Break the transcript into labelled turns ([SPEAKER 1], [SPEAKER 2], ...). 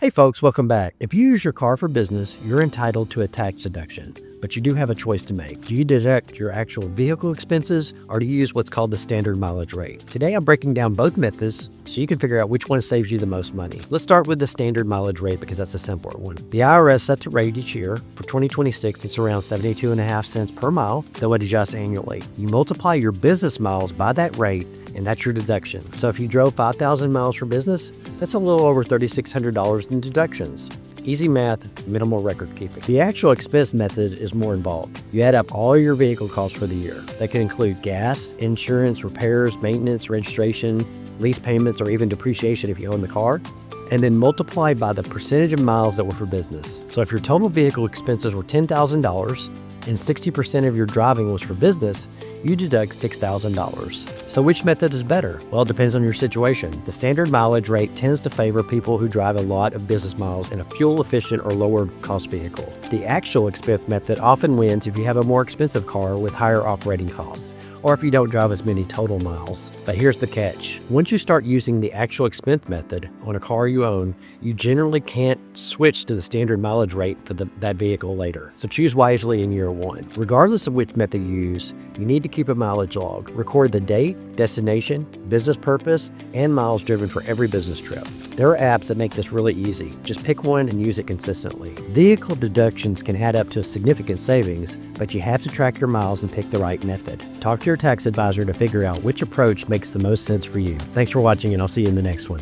[SPEAKER 1] Hey folks, welcome back. If you use your car for business, you're entitled to a tax deduction, but you do have a choice to make. Do you deduct your actual vehicle expenses, or do you use what's called the standard mileage rate? Today I'm breaking down both methods so you can figure out which one saves you the most money. Let's start with the standard mileage rate because that's the simpler one. The IRS sets a rate each year. For 2026, it's around 72.5 cents per mile, though it adjusts annually. You multiply your business miles by that rate, and that's your deduction. So if you drove 5,000 miles for business, that's a little over $3,600 in deductions. Easy math, minimal record keeping. The actual expense method is more involved. You add up all your vehicle costs for the year. That can include gas, insurance, repairs, maintenance, registration, lease payments, or even depreciation if you own the car, and then multiply by the percentage of miles that were for business. So if your total vehicle expenses were $10,000 and 60% of your driving was for business, you deduct $6,000. So which method is better? Well, it depends on your situation. The standard mileage rate tends to favor people who drive a lot of business miles in a fuel-efficient or lower-cost vehicle. The actual expense method often wins if you have a more expensive car with higher operating costs, or if you don't drive as many total miles. But here's the catch. Once you start using the actual expense method on a car you own, you generally can't switch to the standard mileage rate for that vehicle later. So choose wisely in year one. Regardless of which method you use, you need to keep a mileage log. Record the date, destination, business purpose, and miles driven for every business trip. There are apps that make this really easy. Just pick one and use it consistently. Vehicle deductions can add up to a significant savings, but you have to track your miles and pick the right method. Talk to your tax advisor to figure out which approach makes the most sense for you. Thanks for watching, and I'll see you in the next one.